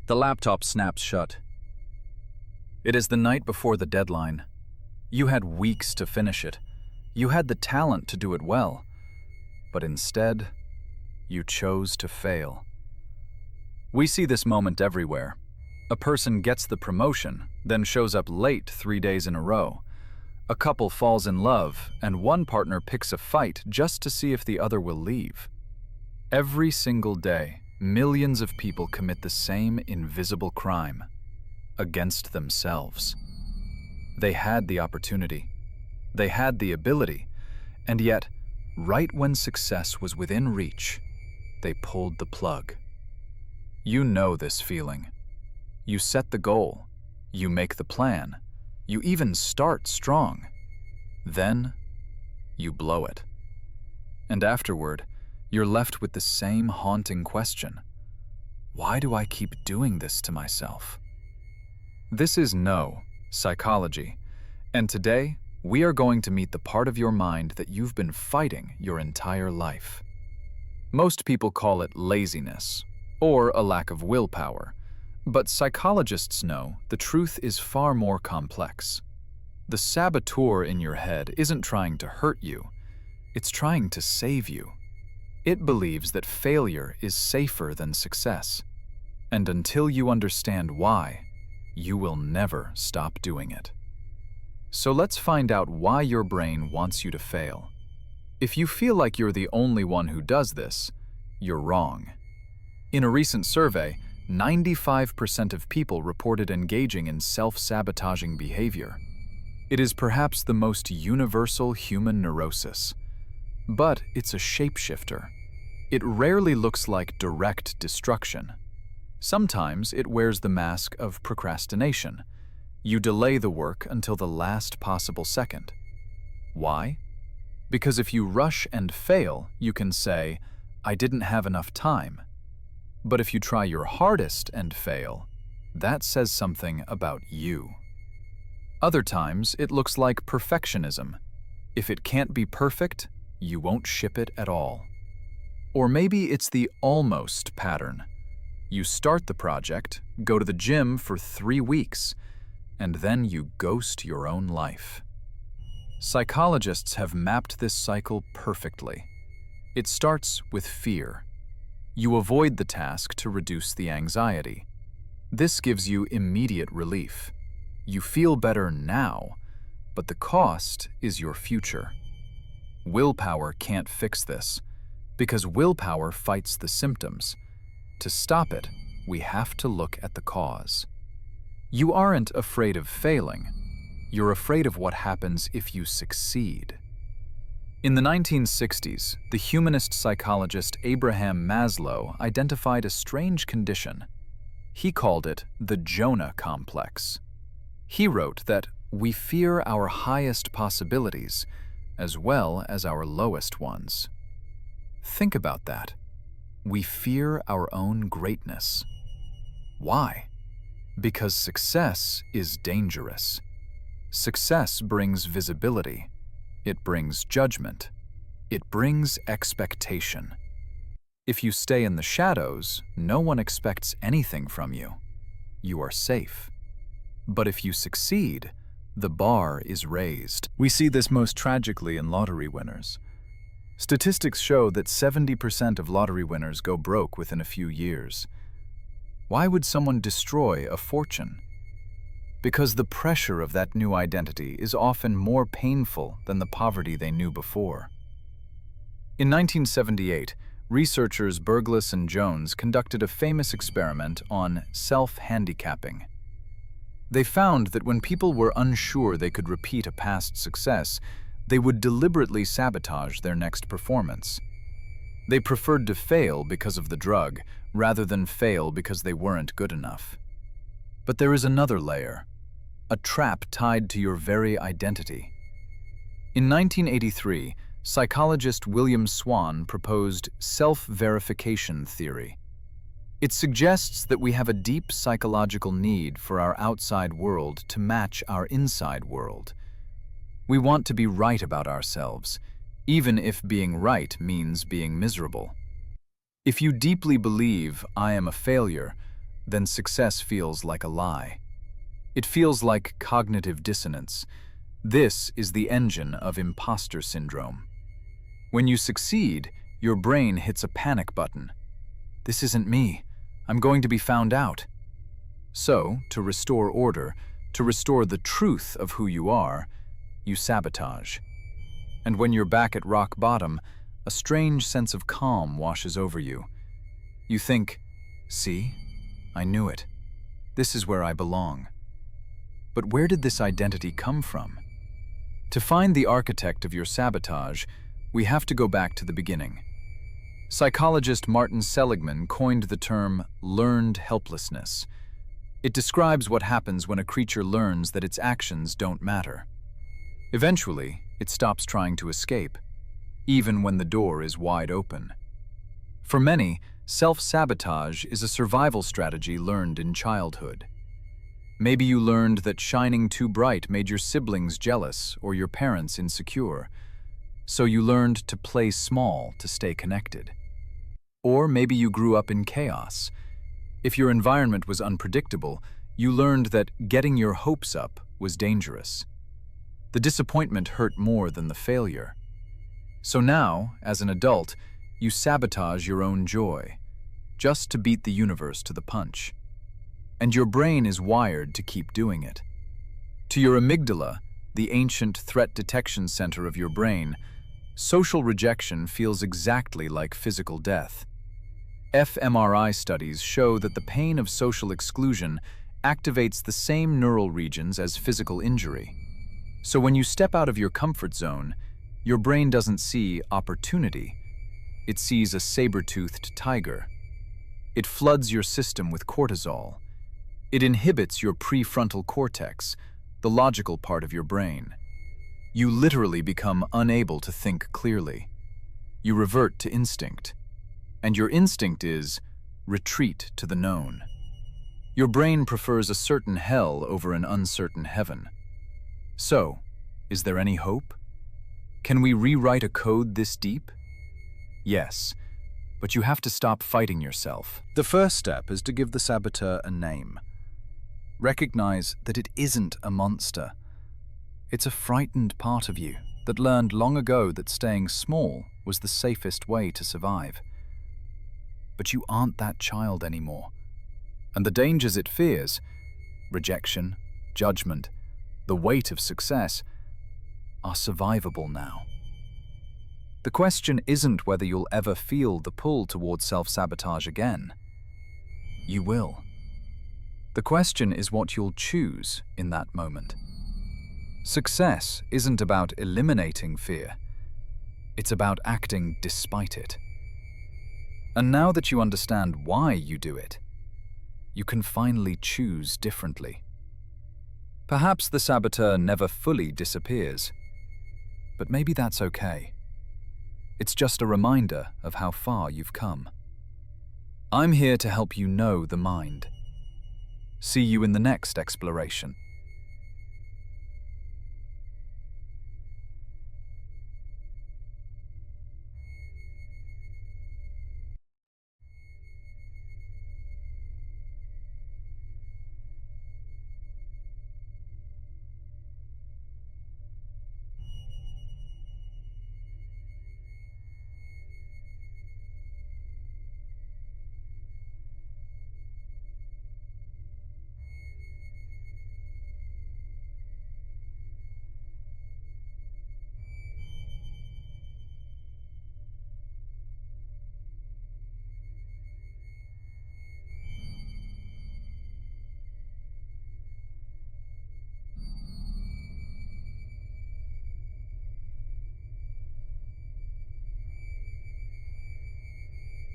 The laptop snaps shut. It is the night before the deadline. You had weeks to finish it. You had the talent to do it well. But instead, you chose to fail. We see this moment everywhere. A person gets the promotion, then shows up late 3 days in a row. A couple falls in love, and one partner picks a fight just to see if the other will leave. Every single day, millions of people commit the same invisible crime against themselves. They had the opportunity. They had the ability. And yet, right when success was within reach, they pulled the plug. You know this feeling. You set the goal. You make the plan. You even start strong. Then, you blow it. And afterward, you're left with the same haunting question. Why do I keep doing this to myself? This is psychology. And today, we are going to meet the part of your mind that you've been fighting your entire life. Most people call it laziness or a lack of willpower, but psychologists know the truth is far more complex. The saboteur in your head isn't trying to hurt you, it's trying to save you. It believes that failure is safer than success, and until you understand why, you will never stop doing it. So let's find out why your brain wants you to fail. If you feel like you're the only one who does this, you're wrong. In a recent survey, 95% of people reported engaging in self-sabotaging behavior. It is perhaps the most universal human neurosis. But it's a shapeshifter. It rarely looks like direct destruction. Sometimes it wears the mask of procrastination. You delay the work until the last possible second. Why? Because if you rush and fail, you can say, "I didn't have enough time." But if you try your hardest and fail, that says something about you. Other times, it looks like perfectionism. If it can't be perfect, you won't ship it at all. Or maybe it's the almost pattern. You start the project, go to the gym for 3 weeks, and then you ghost your own life. Psychologists have mapped this cycle perfectly. It starts with fear. You avoid the task to reduce the anxiety. This gives you immediate relief. You feel better now, but the cost is your future. Willpower can't fix this, because willpower fights the symptoms. To stop it, we have to look at the cause. You aren't afraid of failing. You're afraid of what happens if you succeed. In the 1960s, the humanist psychologist Abraham Maslow identified a strange condition. He called it the Jonah Complex. He wrote that we fear our highest possibilities as well as our lowest ones. Think about that. We fear our own greatness. Why? Because success is dangerous. Success brings visibility. It brings judgment. It brings expectation. If you stay in the shadows, no one expects anything from you. You are safe. But if you succeed, the bar is raised. We see this most tragically in lottery winners. Statistics show that 70% of lottery winners go broke within a few years. Why would someone destroy a fortune? Because the pressure of that new identity is often more painful than the poverty they knew before. In 1978, researchers Berglas and Jones conducted a famous experiment on self-handicapping. They found that when people were unsure they could repeat a past success, they would deliberately sabotage their next performance. They preferred to fail because of the drug, rather than fail because they weren't good enough. But there is another layer, a trap tied to your very identity. In 1983, psychologist William Swann proposed self-verification theory. It suggests that we have a deep psychological need for our outside world to match our inside world. We want to be right about ourselves, even if being right means being miserable. If you deeply believe I am a failure, then success feels like a lie. It feels like cognitive dissonance. This is the engine of imposter syndrome. When you succeed, your brain hits a panic button. This isn't me. I'm going to be found out. So, to restore order, to restore the truth of who you are, you sabotage. And when you're back at rock bottom, a strange sense of calm washes over you. You think, see, I knew it. This is where I belong. But where did this identity come from? To find the architect of your sabotage, we have to go back to the beginning. Psychologist Martin Seligman coined the term learned helplessness. It describes what happens when a creature learns that its actions don't matter. Eventually, it stops trying to escape, even when the door is wide open. For many, self-sabotage is a survival strategy learned in childhood. Maybe you learned that shining too bright made your siblings jealous or your parents insecure, so you learned to play small to stay connected. Or maybe you grew up in chaos. If your environment was unpredictable, you learned that getting your hopes up was dangerous. The disappointment hurt more than the failure. So now, as an adult, you sabotage your own joy, just to beat the universe to the punch. And your brain is wired to keep doing it. To your amygdala, the ancient threat detection center of your brain, social rejection feels exactly like physical death. fMRI studies show that the pain of social exclusion activates the same neural regions as physical injury. So when you step out of your comfort zone, your brain doesn't see opportunity. It sees a saber-toothed tiger. It floods your system with cortisol. It inhibits your prefrontal cortex, the logical part of your brain. You literally become unable to think clearly. You revert to instinct. And your instinct is retreat to the known. Your brain prefers a certain hell over an uncertain heaven. So, is there any hope? Can we rewrite a code this deep? Yes, but you have to stop fighting yourself. The first step is to give the saboteur a name. Recognize that it isn't a monster. It's a frightened part of you that learned long ago that staying small was the safest way to survive. But you aren't that child anymore. And the dangers it fears, rejection, judgment, the weight of success, are survivable now. The question isn't whether you'll ever feel the pull towards self-sabotage again. You will. The question is what you'll choose in that moment. Success isn't about eliminating fear. It's about acting despite it. And now that you understand why you do it, you can finally choose differently. Perhaps the saboteur never fully disappears, but maybe that's okay. It's just a reminder of how far you've come. I'm here to help you know the mind. See you in the next exploration.